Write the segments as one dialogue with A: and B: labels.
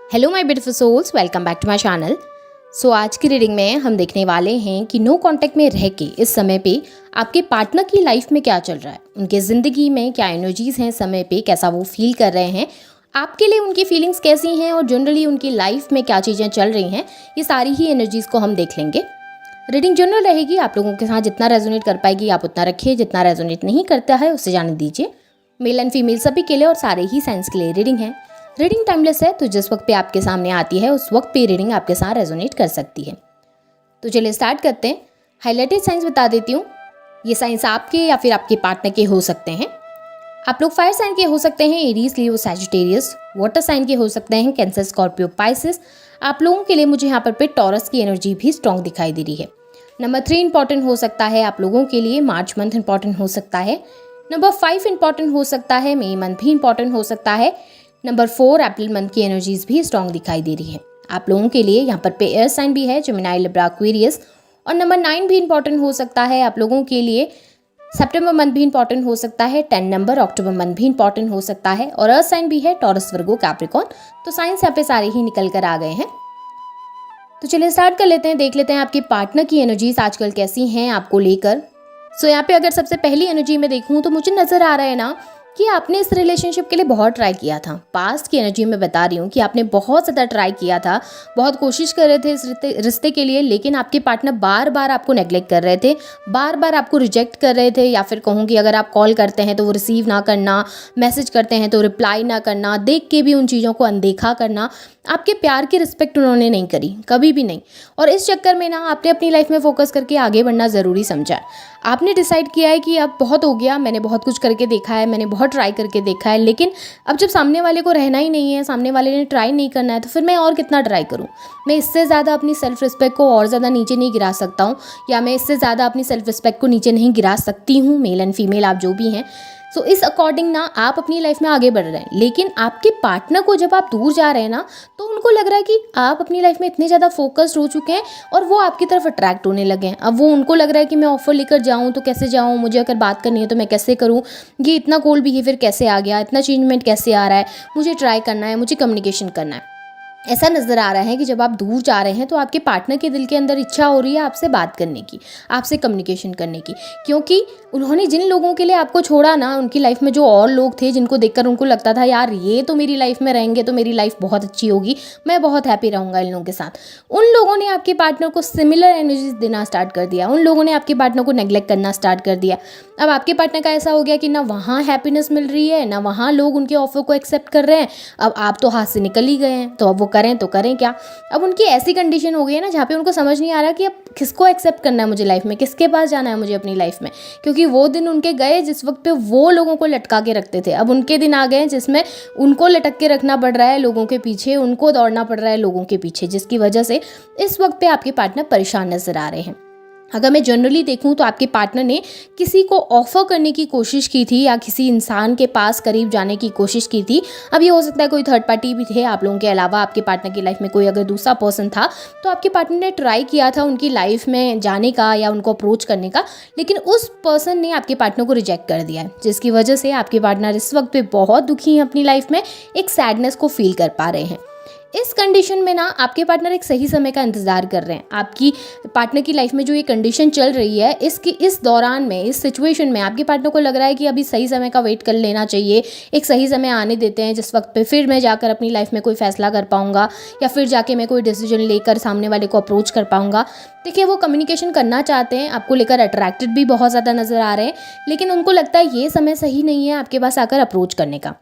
A: Hello my beautiful souls, welcome back to my channel. So आज की reading में हम देखने वाले हैं कि नो कांटेक्ट में रह के इस समय पे आपके पार्टनर की लाइफ में क्या चल रहा है, उनके ज़िंदगी में क्या एनर्जीज़ हैं, समय पे कैसा वो फील कर रहे हैं, आपके लिए उनकी फीलिंग्स कैसी हैं और जनरली उनकी लाइफ में क्या चीज़ें चल रही हैं। ये सारी ही एनर्जीज़ को हम देख लेंगे। रीडिंग जनरल रहेगी, आप लोगों के साथ जितना रेजोनेट कर पाएगी आप उतना रखिए, जितना रेजोनेट नहीं करता है उससे जाने दीजिए। मेल एंड फीमेल सभी के लिए और सारे ही साइंस के लिए रीडिंग है। रीडिंग टाइमलेस है, तो जिस वक्त पे आपके सामने आती है उस वक्त पे रीडिंग आपके साथ रेजोनेट कर सकती है। तो चलिए स्टार्ट करते हैं। हाईलाइटेड साइंस बता देती हूँ। ये साइंस आपके या फिर आपके पार्टनर के हो सकते हैं। आप लोग फायर साइन के हो सकते हैं, एरीज, लियो, सैजिटेरियस। वाटर साइन के हो सकते हैं, कैंसर, स्कॉर्पियो, पाइसेस। आप लोगों के लिए मुझे यहाँ पर टॉरस की एनर्जी भी स्ट्रॉन्ग दिखाई दे रही है। नंबर 3 इंपॉर्टेंट हो सकता है आप लोगों के लिए, मार्च मंथ इंपॉर्टेंट हो सकता है। नंबर 5 इंपॉर्टेंट हो सकता है, मई मंथ भी इंपॉर्टेंट हो सकता है। नंबर 4 अप्रैल मंथ की एनर्जीज भी स्ट्रॉन्ग दिखाई दे रही है आप लोगों के लिए। यहाँ पर एयर साइन भी है, जेमिनी, लिब्रा, एक्वेरियस। और नंबर 9 भी इंपॉर्टेंट हो सकता है आप लोगों के लिए। सितंबर मंथ भी इंपॉर्टेंट हो सकता है। 10 नंबर अक्टूबर मंथ भी इंपॉर्टेंट हो सकता है। और अर्थ साइन भी है, टॉरस, वर्गो, कैप्रिकॉर्न। तो साइंस यहाँ पे सारे ही निकल कर आ गए हैं। तो चलिए स्टार्ट कर लेते हैं, देख लेते हैं आपके पार्टनर की एनर्जीज आजकल कैसी हैं आपको लेकर। सो यहाँ पे अगर सबसे पहली एनर्जी में देखूँ तो मुझे नज़र आ रहा है ना कि आपने इस रिलेशनशिप के लिए बहुत ट्राई किया था। पास्ट की एनर्जी में बता रही हूँ कि आपने बहुत ज़्यादा ट्राई किया था, बहुत कोशिश कर रहे थे इस रिश्ते के लिए, लेकिन आपके पार्टनर बार बार आपको नेग्लेक्ट कर रहे थे, बार बार आपको रिजेक्ट कर रहे थे। या फिर कहूँ कि अगर आप कॉल करते हैं तो वो रिसीव ना करना, मैसेज करते हैं तो रिप्लाई ना करना, देख के भी उन चीज़ों को अनदेखा करना। आपके प्यार की रिस्पेक्ट उन्होंने नहीं करी, कभी भी नहीं। और इस चक्कर में ना आपने अपनी लाइफ में फोकस करके आगे बढ़ना ज़रूरी समझा। आपने डिसाइड किया है कि अब बहुत हो गया, मैंने बहुत कुछ करके देखा है, मैंने बहुत ट्राई करके देखा है, लेकिन अब जब सामने वाले को रहना ही नहीं है, सामने वाले ने ट्राई नहीं करना है, तो फिर मैं और कितना ट्राई करूँ। मैं इससे ज़्यादा अपनी सेल्फ रिस्पेक्ट को और ज़्यादा नीचे नहीं गिरा सकता हूँ, या मैं इससे ज़्यादा अपनी सेल्फ रिस्पेक्ट को नीचे नहीं गिरा सकती हूँ। मेल एंड फीमेल आप जो भी हैं, सो इस अकॉर्डिंग ना आप अपनी लाइफ में आगे बढ़ रहे हैं। लेकिन आपके पार्टनर को जब आप दूर जा रहे हैं ना, तो उनको लग रहा है कि आप अपनी लाइफ में इतने ज़्यादा फोकस्ड हो चुके हैं और वो आपकी तरफ अट्रैक्ट होने लगे हैं। अब वो उनको लग रहा है कि मैं ऑफर लेकर जाऊँ तो कैसे जाऊँ, मुझे अगर बात करनी है तो मैं कैसे करूँ, ये इतना कोल्ड बिहेवियर कैसे आ गया, इतना चेंजमेंट कैसे आ रहा है, मुझे ट्राई करना है, मुझे कम्युनिकेशन करना है। ऐसा नज़र आ रहा है कि जब आप दूर जा रहे हैं तो आपके पार्टनर के दिल के अंदर इच्छा हो रही है आपसे बात करने की, आपसे कम्युनिकेशन करने की, क्योंकि उन्होंने जिन लोगों के लिए आपको छोड़ा ना, उनकी लाइफ में जो और लोग थे जिनको देखकर उनको लगता था यार ये तो मेरी लाइफ में रहेंगे तो मेरी लाइफ बहुत अच्छी होगी, मैं बहुत हैप्पी रहूँगा इन लोगों के साथ, उन लोगों ने आपके पार्टनर को सिमिलर एनर्जीज देना स्टार्ट कर दिया, उन लोगों ने आपके पार्टनर को नेग्लेक्ट करना स्टार्ट कर दिया। अब आपके पार्टनर का ऐसा हो गया कि ना वहाँ हैप्पीनेस मिल रही है, ना वहाँ लोग उनके ऑफर को एक्सेप्ट कर रहे हैं। अब आप तो हाथ से निकल ही गए हैं, तो अब वो करें तो करें क्या। अब उनकी ऐसी कंडीशन हो गई है ना जहाँ पे उनको समझ नहीं आ रहा कि अब किसको एक्सेप्ट करना है मुझे लाइफ में, किसके पास जाना है मुझे अपनी लाइफ में। क्योंकि वो दिन उनके गए जिस वक्त पे वो लोगों को लटका के रखते थे, अब उनके दिन आ गए जिसमें उनको लटक के रखना पड़ रहा है लोगों के पीछे, उनको दौड़ना पड़ रहा है लोगों के पीछे, जिसकी वजह से इस वक्त पे आपके पार्टनर परेशान नजर आ रहे हैं। अगर मैं जनरली देखूं तो आपके पार्टनर ने किसी को ऑफर करने की कोशिश की थी या किसी इंसान के पास करीब जाने की कोशिश की थी। अब ये हो सकता है कोई थर्ड पार्टी भी थे आप लोगों के अलावा, आपके पार्टनर की लाइफ में कोई अगर दूसरा पर्सन था, तो आपके पार्टनर ने ट्राई किया था उनकी लाइफ में जाने का या उनको अप्रोच करने का, लेकिन उस पर्सन ने आपके पार्टनर को रिजेक्ट कर दिया है, जिसकी वजह से आपके पार्टनर इस वक्त पे बहुत दुखी हैं अपनी लाइफ में, एक सैडनेस को फील कर पा रहे हैं। इस कंडीशन में ना आपके पार्टनर एक सही समय का इंतजार कर रहे हैं। आपकी पार्टनर की लाइफ में जो ये कंडीशन चल रही है, इस दौरान में, इस सिचुएशन में आपके पार्टनर को लग रहा है कि अभी सही समय का वेट कर लेना चाहिए, एक सही समय आने देते हैं जिस वक्त पे फिर मैं जाकर अपनी लाइफ में कोई फैसला कर पाऊंगा, या फिर जाके मैं कोई डिसीजन लेकर सामने वाले को अप्रोच कर पाऊंगा। देखिए वो कम्युनिकेशन करना चाहते हैं, आपको लेकर अट्रैक्टेड भी बहुत ज़्यादा नजर आ रहे हैं, लेकिन उनको लगता है ये समय सही नहीं है आपके पास आकर अप्रोच करने का।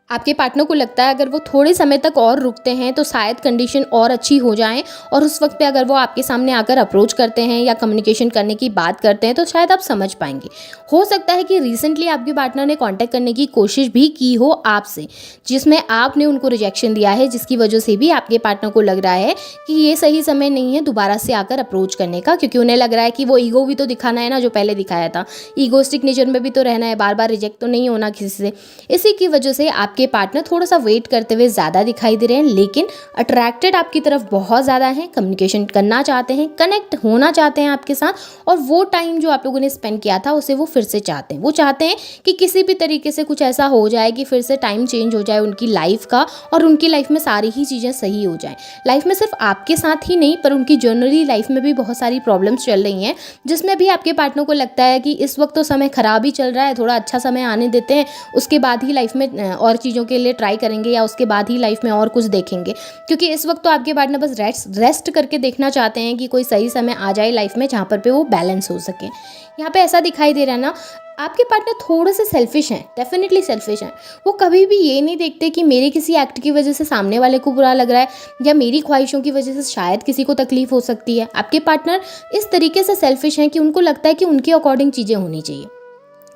A: आपके पार्टनर को लगता है अगर वो थोड़े समय तक और रुकते हैं तो शायद कंडीशन और अच्छी हो जाए, और उस वक्त पे अगर वो आपके सामने आकर अप्रोच करते हैं या कम्युनिकेशन करने की बात करते हैं तो शायद आप समझ पाएंगे। हो सकता है कि रिसेंटली आपके पार्टनर ने कांटेक्ट करने की कोशिश भी की हो आपसे, जिसमें आपने उनको रिजेक्शन दिया है, जिसकी वजह से भी आपके पार्टनर को लग रहा है कि ये सही समय नहीं है दोबारा से आकर अप्रोच करने का, क्योंकि उन्हें लग रहा है कि वो ईगो भी तो दिखाना है ना जो पहले दिखाया था, ईगोस्टिक नेचर में भी तो रहना है, बार बार रिजेक्ट तो नहीं होना किसी से। इसी की वजह से आप आपके पार्टनर थोड़ा सा वेट करते हुए ज़्यादा दिखाई दे रहे हैं, लेकिन अट्रैक्टेड आपकी तरफ बहुत ज़्यादा हैं, कम्युनिकेशन करना चाहते हैं, कनेक्ट होना चाहते हैं आपके साथ, और वो टाइम जो आप लोगों ने स्पेंड किया था उसे वो फिर से चाहते हैं। वो चाहते हैं कि किसी भी तरीके से कुछ ऐसा हो जाए कि फिर से टाइम चेंज हो जाए उनकी लाइफ का, और उनकी लाइफ में सारी ही चीज़ें सही हो जाएं। लाइफ में सिर्फ आपके साथ ही नहीं, पर उनकी जनरली लाइफ में भी बहुत सारी प्रॉब्लम्स चल रही हैं, जिसमें भी आपके पार्टनर को लगता है कि इस वक्त तो समय ख़राब ही चल रहा है, थोड़ा अच्छा समय आने देते हैं, उसके बाद ही लाइफ में और चीज़ों के लिए ट्राई करेंगे, या उसके बाद ही लाइफ में और कुछ देखेंगे। क्योंकि इस वक्त तो आपके पार्टनर बस रेस्ट करके देखना चाहते हैं कि कोई सही समय आ जाए लाइफ में जहाँ पर वो बैलेंस हो सके। यहाँ पे ऐसा दिखाई दे रहा है ना, आपके पार्टनर थोड़े से सेल्फिश हैं, डेफिनेटली सेल्फिश हैं। वो कभी भी ये नहीं देखते कि मेरे किसी एक्ट की वजह से सामने वाले को बुरा लग रहा है, या मेरी ख्वाहिशों की वजह से शायद किसी को तकलीफ हो सकती है। आपके पार्टनर इस तरीके से सेल्फिश हैं कि उनको लगता है कि उनके अकॉर्डिंग चीज़ें होनी चाहिए,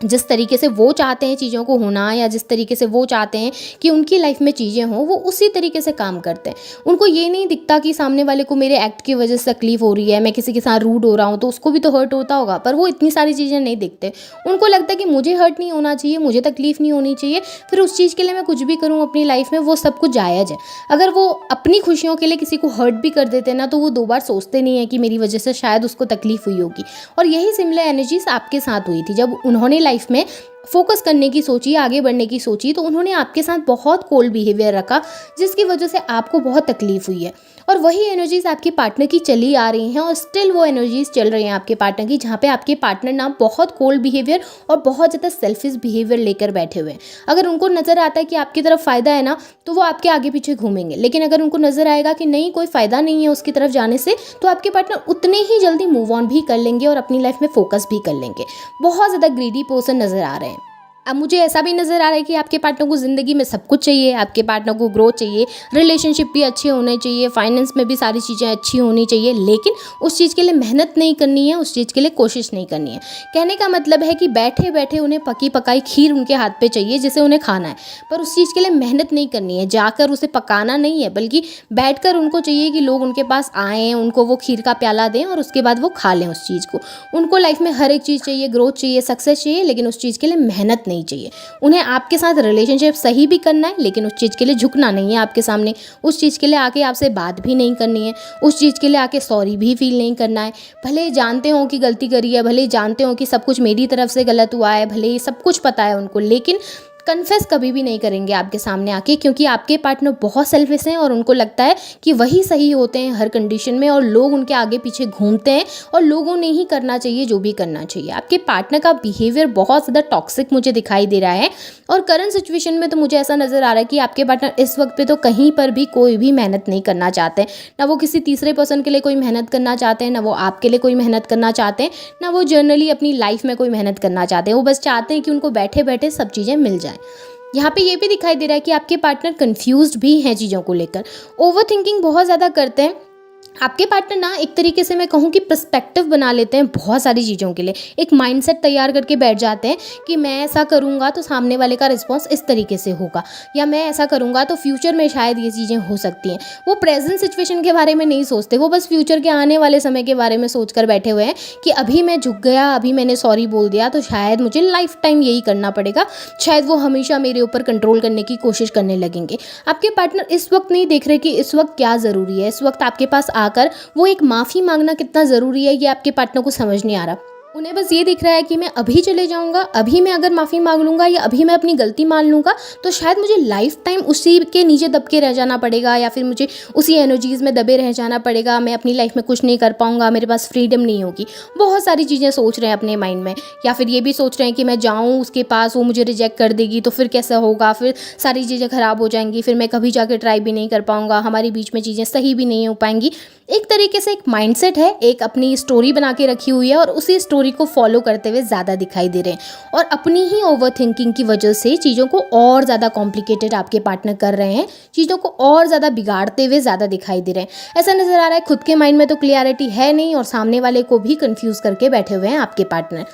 A: जिस तरीके से वो चाहते हैं चीज़ों को होना, या जिस तरीके से वो चाहते हैं कि उनकी लाइफ में चीज़ें हों, वो उसी तरीके से काम करते हैं। उनको ये नहीं दिखता कि सामने वाले को मेरे एक्ट की वजह से तकलीफ हो रही है, मैं किसी के साथ रूड हो रहा हूँ तो उसको भी तो हर्ट होता होगा, पर वो इतनी सारी चीज़ें नहीं दिखते। उनको लगता है कि मुझे हर्ट नहीं होना चाहिए, मुझे तकलीफ नहीं होनी चाहिए, फिर उस चीज़ के लिए मैं कुछ भी करूँ अपनी लाइफ में, वो सब कुछ जायज़ है। अगर वो अपनी खुशियों के लिए किसी को हर्ट भी कर देते हैं ना, तो वो 2 बार सोचते नहीं है कि मेरी वजह से शायद उसको तकलीफ हुई होगी। और यही सिमिलर एनर्जीज आपके साथ हुई थी। जब उन्होंने लाइफ में फोकस करने की सोची, आगे बढ़ने की सोची, तो उन्होंने आपके साथ बहुत कोल्ड बिहेवियर रखा, जिसकी वजह से आपको बहुत तकलीफ हुई है। और वही एनर्जीज आपके पार्टनर की चली आ रही हैं, और स्टिल वो एनर्जीज चल रही हैं आपके पार्टनर की, जहाँ पे आपके पार्टनर ना बहुत कोल्ड बिहेवियर और बहुत ज़्यादा सेल्फिश बिहेवियर लेकर बैठे हुए हैं। अगर उनको नज़र आता है कि आपकी तरफ फ़ायदा है ना, तो वो आपके आगे पीछे घूमेंगे, लेकिन अगर उनको नज़र आएगा कि नहीं, कोई फ़ायदा नहीं है उसकी तरफ जाने से, तो आपके पार्टनर उतने ही जल्दी मूव ऑन भी कर लेंगे और अपनी लाइफ में फोकस भी कर लेंगे। बहुत ज़्यादा ग्रीडी पर्सन नज़र आ रहे हैं। अब मुझे ऐसा भी नज़र आ रहा है कि आपके पार्टनर को ज़िंदगी में सब कुछ चाहिए, आपके पार्टनर को ग्रोथ चाहिए, रिलेशनशिप भी अच्छे होने चाहिए, फाइनेंस में भी सारी चीज़ें अच्छी होनी चाहिए, लेकिन उस चीज़ के लिए मेहनत नहीं करनी है, उस चीज़ के लिए कोशिश नहीं करनी है। कहने का मतलब है कि बैठे बैठे उन्हें पकी पकाई खीर उनके हाथ पे चाहिए जिसे उन्हें खाना है, पर उस चीज़ के लिए मेहनत नहीं करनी है, जाकर उसे पकाना नहीं है, बल्कि बैठकर उनको चाहिए कि लोग उनके पास आएँ, उनको वो खीर का प्याला दें और उसके बाद वो खा लें उस चीज़ को। उनको लाइफ में हर एक चीज़ चाहिए, ग्रोथ चाहिए, सक्सेस चाहिए, लेकिन उस चीज़ के लिए मेहनत नहीं चाहिए। उन्हें आपके साथ रिलेशनशिप सही भी करना है, लेकिन उस चीज़ के लिए झुकना नहीं है आपके सामने, उस चीज़ के लिए आके आपसे बात भी नहीं करनी है, उस चीज़ के लिए आके सॉरी भी फील नहीं करना है। भले ही जानते हो कि गलती करी है, भले ही जानते हो कि सब कुछ मेरी तरफ से गलत हुआ है, भले ही सब कुछ पता है उनको, लेकिन कन्फेस कभी भी नहीं करेंगे आपके सामने आके, क्योंकि आपके पार्टनर बहुत सेल्फिश हैं और उनको लगता है कि वही सही होते हैं हर कंडीशन में, और लोग उनके आगे पीछे घूमते हैं, और लोगों ने ही करना चाहिए जो भी करना चाहिए। आपके पार्टनर का बिहेवियर बहुत ज़्यादा टॉक्सिक मुझे दिखाई दे रहा है, और करंट सिचुएशन में तो मुझे ऐसा नज़र आ रहा है कि आपके पार्टनर इस वक्त पे तो कहीं पर भी कोई भी मेहनत नहीं करना चाहते हैं। ना वो किसी तीसरे पर्सन के लिए कोई मेहनत करना चाहते हैं, ना वो आपके लिए कोई मेहनत करना चाहते हैं, ना वो जनरली अपनी लाइफ में कोई मेहनत करना चाहते हैं। वो बस चाहते हैं कि उनको बैठे बैठे सब चीज़ें मिल जाएं। यहाँ पे ये भी दिखाई दे रहा है कि आपके पार्टनर कंफ्यूज्ड भी हैं चीज़ों को लेकर, ओवर थिंकिंग बहुत ज़्यादा करते हैं। आपके पार्टनर ना एक तरीके से मैं कहूँ कि पर्सपेक्टिव बना लेते हैं बहुत सारी चीज़ों के लिए, एक माइंडसेट तैयार करके बैठ जाते हैं कि मैं ऐसा करूँगा तो सामने वाले का रिस्पॉन्स इस तरीके से होगा, या मैं ऐसा करूँगा तो फ्यूचर में शायद ये चीज़ें हो सकती हैं। वो प्रेजेंट सिचुएशन के बारे में नहीं सोचते, वो बस फ्यूचर के आने वाले समय के बारे में सोच कर बैठे हुए हैं कि अभी मैं झुक गया, अभी मैंने सॉरी बोल दिया तो शायद मुझे लाइफ टाइम यही करना पड़ेगा, शायद वो हमेशा मेरे ऊपर कंट्रोल करने की कोशिश करने लगेंगे। आपके पार्टनर इस वक्त नहीं देख रहे कि इस वक्त क्या ज़रूरी है, इस वक्त आपके पास आकर वो एक माफ़ी मांगना कितना ज़रूरी है, ये आपके पार्टनर को समझ नहीं आ रहा। उन्हें बस ये दिख रहा है कि मैं अभी चले जाऊंगा, अभी मैं अगर माफ़ी मांग लूँगा या अभी मैं अपनी गलती मान लूँगा तो शायद मुझे लाइफ टाइम उसी के नीचे दब के रह जाना पड़ेगा, या फिर मुझे उसी एनर्जीज़ में दबे रह जाना पड़ेगा, मैं अपनी लाइफ में कुछ नहीं कर पाऊँगा, मेरे पास फ्रीडम नहीं होगी। बहुत सारी चीज़ें सोच रहे हैं अपने माइंड में, या फिर ये भी सोच रहे हैं कि मैं जाऊँ उसके पास, वो मुझे रिजेक्ट कर देगी तो फिर कैसा होगा, फिर सारी चीज़ें ख़राब हो जाएंगी, फिर मैं कभी जाके ट्राई भी नहीं कर पाऊँगा, हमारे बीच में चीज़ें सही भी नहीं हो पाएंगी। एक तरीके से एक माइंडसेट है, एक अपनी स्टोरी बना के रखी हुई है और उसी स्टोरी को फॉलो करते हुए ज़्यादा दिखाई दे रहे हैं, और अपनी ही ओवर थिंकिंग की वजह से चीज़ों को और ज़्यादा कॉम्प्लिकेटेड आपके पार्टनर कर रहे हैं, चीज़ों को और ज़्यादा बिगाड़ते हुए ज़्यादा दिखाई दे रहे हैं। ऐसा नज़र आ रहा है खुद के माइंड में तो क्लियरिटी है नहीं, और सामने वाले को भी कंफ्यूज करके बैठे हुए हैं आपके पार्टनर।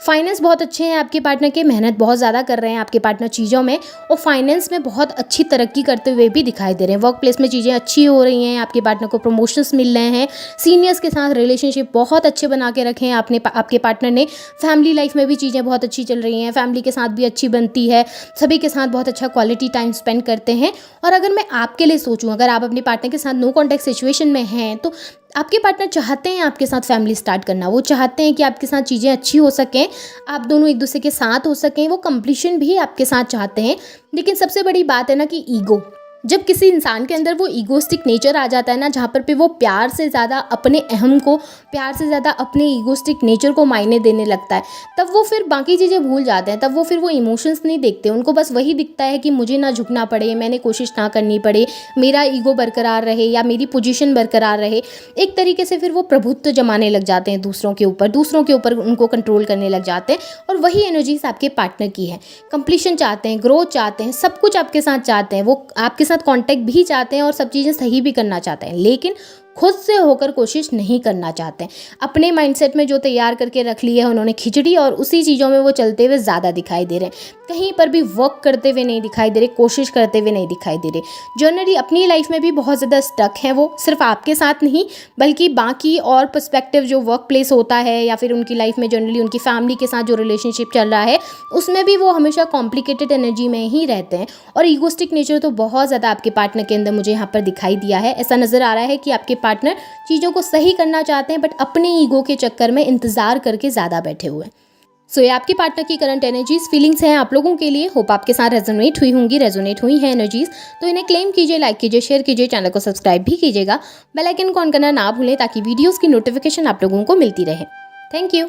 A: फाइनेंस बहुत अच्छे हैं आपके पार्टनर के, मेहनत बहुत ज़्यादा कर रहे हैं आपके पार्टनर चीज़ों में, और फाइनेंस में बहुत अच्छी तरक्की करते हुए भी दिखाई दे रहे हैं। वर्क प्लेस में चीज़ें अच्छी हो रही हैं, आपके पार्टनर को प्रमोशंस मिल रहे हैं, सीनियर्स के साथ रिलेशनशिप बहुत अच्छे बना के रखे हैं आपके पार्टनर ने। फैमिली लाइफ में भी चीज़ें बहुत अच्छी चल रही हैं, फैमिली के साथ भी अच्छी बनती है, सभी के साथ बहुत अच्छा क्वालिटी टाइम स्पेंड करते हैं। और अगर मैं आपके लिए सोचूं, अगर आप अपने पार्टनर के साथ नो कॉन्टैक्ट सिचुएशन में हैं, तो आपके पार्टनर चाहते हैं आपके साथ फैमिली स्टार्ट करना, वो चाहते हैं कि आपके साथ चीज़ें अच्छी हो सकें, आप दोनों एक दूसरे के साथ हो सकें, वो कंप्लीशन भी आपके साथ चाहते हैं। लेकिन सबसे बड़ी बात है ना कि ईगो, जब किसी इंसान के अंदर वो ईगोस्टिक नेचर आ जाता है ना, जहाँ पर वो प्यार से ज़्यादा अपने अहम को, प्यार से ज़्यादा अपने ईगोस्टिक नेचर को मायने देने लगता है, तब वो फिर बाकी चीज़ें भूल जाते हैं। तब वो फिर वो इमोशंस नहीं देखते, उनको बस वही दिखता है कि मुझे ना झुकना पड़े, मैंने कोशिश ना करनी पड़े, मेरा ईगो बरकरार रहे या मेरी पोजीशन बरकरार रहे। एक तरीके से फिर वो प्रभुत्व जमाने लग जाते हैं दूसरों के ऊपर उनको कंट्रोल करने लग जाते हैं। और वही एनर्जीज आपके पार्टनर की है, कंप्लीशन चाहते हैं, ग्रोथ चाहते हैं, सब कुछ आपके साथ चाहते हैं, वो आपके साथ कांटेक्ट भी चाहते हैं और सब चीज़ें सही भी करना चाहते हैं, लेकिन खुद से होकर कोशिश नहीं करना चाहते हैं। अपने माइंडसेट में जो तैयार करके रख ली है उन्होंने खिचड़ी, और उसी चीज़ों में वो चलते हुए ज़्यादा दिखाई दे रहे हैं, कहीं पर भी वर्क करते हुए नहीं दिखाई दे रहे, कोशिश करते हुए नहीं दिखाई दे रहे। जनरली अपनी लाइफ में भी बहुत ज़्यादा स्टक है वो, सिर्फ आपके साथ नहीं बल्कि बाकी और पर्सपेक्टिव जो वर्क प्लेस होता है या फिर उनकी लाइफ में जनरली उनकी फैमिली के साथ जो रिलेशनशिप चल रहा है, उसमें भी वो हमेशा कॉम्प्लिकेटेड एनर्जी में ही रहते हैं। और ईगोस्टिक नेचर तो बहुत ज़्यादा आपके पार्टनर के अंदर मुझे यहाँ पर दिखाई दिया है। ऐसा नज़र आ रहा है कि आपके पार्टनर चीज़ों को सही करना चाहते हैं, बट अपने ईगो के चक्कर में इंतज़ार करके ज़्यादा बैठे हुए हैं। सो ये आपके पार्टनर की करंट एनर्जीज, फीलिंग्स हैं आप लोगों के लिए। होप आपके साथ रेजोनेट हुई हैं एनर्जीज, तो इन्हें क्लेम कीजिए, लाइक कीजिए, शेयर कीजिए, चैनल को सब्सक्राइब भी कीजिएगा, बेल आइकन को ऑन करना ना भूलें ताकि वीडियोज़ की नोटिफिकेशन आप लोगों को मिलती रहे। Thank you.